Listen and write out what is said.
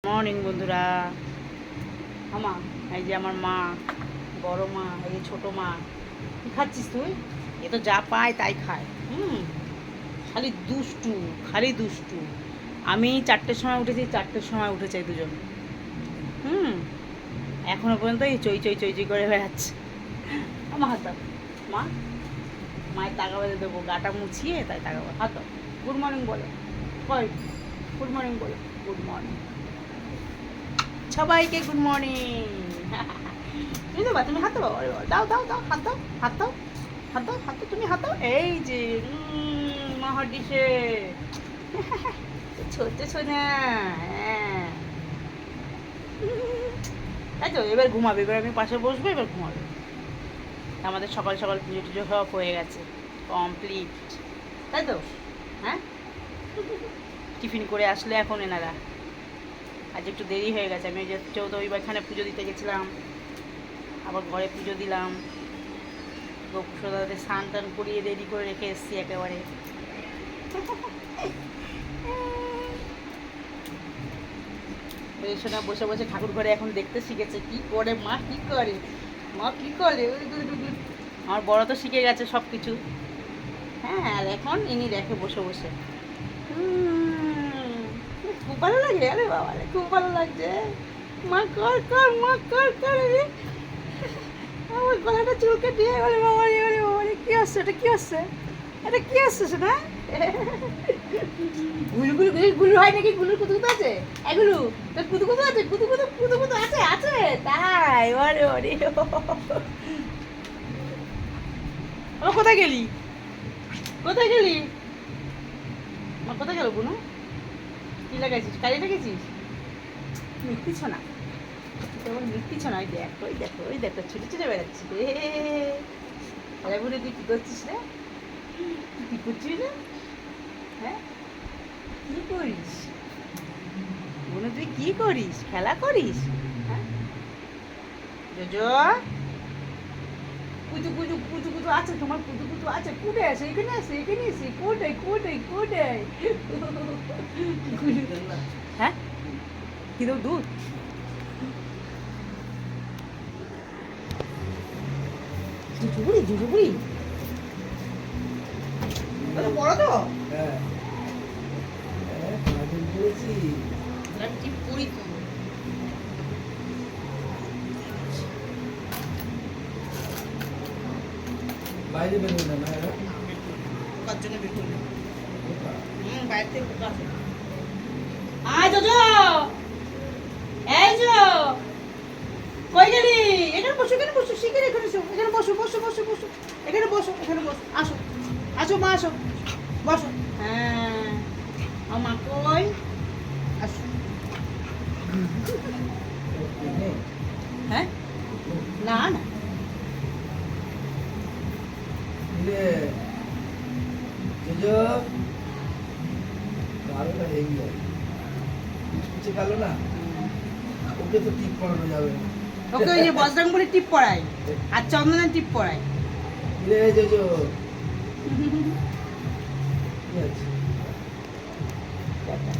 Morning বন্ধুরা। আমা এই যে আমার মা, বড় মা, এই যে ছোটো মা। কী খাচ্ছিস তুই? এ তো যা পায় তাই খায়। খালি দুষ্টু, খালি দুষ্টু। আমি 4টের সময় উঠেছি, 4টের সময় উঠেছে দুজন। এখনো পর্যন্ত এই চই চই চই চই করে বেড়াচ্ছে। আমার হাত দাও মা, মায়ের টাকা বেঁধে দেবো, গাটা মুছিয়ে তাই টাকা হাত দাও। গুড মর্নিং বলো, কই গুড মর্নিং বলো, গুড মর্নিং সবাইকে, গুড মর্নিং। তুমি দেবা, তুমি হাত দাও, দাও দাও দাও, হাত দাও, হাত দাও, হাত দাও, হাত দাও, তুমি হাত দাও। এই যে মহাডিসে ছোট ছোনা। হ্যাঁ তাই তো, এবার ঘুমাবে, এবার আমি পাশে বসবো, এবার ঘুমাবে। আমাদের সকাল সকাল পুজো টুজো সব হয়ে গেছে, কমপ্লিট, তাই তো। হ্যাঁ, টিফিন করে আসলে এখন এনারা। আজ একটু দেরি হয়ে গেছে, আমি যে চৌদ্দইবারখানে পুজো দিতে গেছিলাম, আবার ঘরে পুজো দিলাম, গোপুসোদাদের স্নান টান করিয়ে রেডি করে রেখে এসেছি একেবারে। সোনা বসে বসে ঠাকুর ঘরে এখন দেখতে শিখেছে কি করে মা, কি করে মা, কি করে। আমার বড় তো শিখে গেছে সব কিছু। হ্যাঁ, আর এখন ইনি দেখে বসে বসে। খুব ভালো লাগে, আরে বাবা রে, খুব ভালো লাগছে। মা কর কর, মা কর কর। আমার গলাটা চুলকে দিয়ে বলে বাবা রে, বলে বাবা রে, কি আসছে এটা, কি আসছে এটা, কি আসছে সেটা? গুলু গুলু গুলু হয় নাকি? গুলুর কুতুকুতু আছে? এগুলো তোর কুতুকুতু আছে? কুতুকুতু কুতুকুতু আছে, আছে তাই? ওরে ওরে, ও কোথায় গেলি, কোথায় গেলি মা, কোথায় গেল বুনু? কি লাগাইছিস, কালি লাগাইছিস? মিথ্যি ছোনা, কেমন মিথ্যি ছোনা। ওই দেখ, ওই দেখো, ওই দেখো, ছুটে ছুটে বেড়াচ্ছি রে। আরে বুড়ি, তুই কী করছিস রে? তুই কী করছিস রে? হ্যাঁ, কী করিস বুনু? তুই কী করিস, খেলা করিস? হ্যাঁ, জোজো কুতু কুতু কুতু কুতু আছে, তোমার কুতু কুতু আছে? কুটে আছে, এখানে আছে, এখানে আছে, কোটাই কোটাই কোটাই। হ্যাঁ, কি দেবো, দুধ? জুজুবুড়ি, জুজুবুড়ি বড় তো। হ্যাঁ, ঠিক করি তো। বাইরে বেরোবে না, পোকার জন্য বের করবে। বাইরে থেকে পোকা আছে। আয় জোজো, এই যো, কই গেলি? এখানে বসো, এখানে বসো, শিখে এখানে বসো, এখানে বসো, বসো বসো বসো, এখানে বসো, এখানে বসো, আসো আসো মা, আসো বসো। হ্যাঁ, আমা কই, আসো। হ্যাঁ, না না, ওকে তো টিপ পরানো যাবে, ওকে ওই যে বজরংবলী টিপ পরাই আর চন্দনের টিপ পরাই। ঠিক আছে।